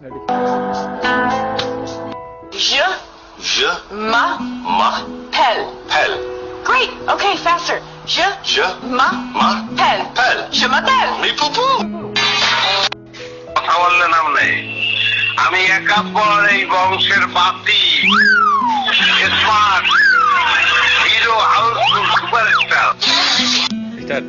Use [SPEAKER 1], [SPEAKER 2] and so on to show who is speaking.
[SPEAKER 1] Ready?
[SPEAKER 2] Je
[SPEAKER 1] m'appelle.
[SPEAKER 2] Great. Okay, faster. Je m'appelle. Je m'appelle. Mais poupou.
[SPEAKER 3] কথা বললে নাম নেই। আমি একাব্বর এই বংশের বাতি, smart hero, housefull superstar.
[SPEAKER 1] Start.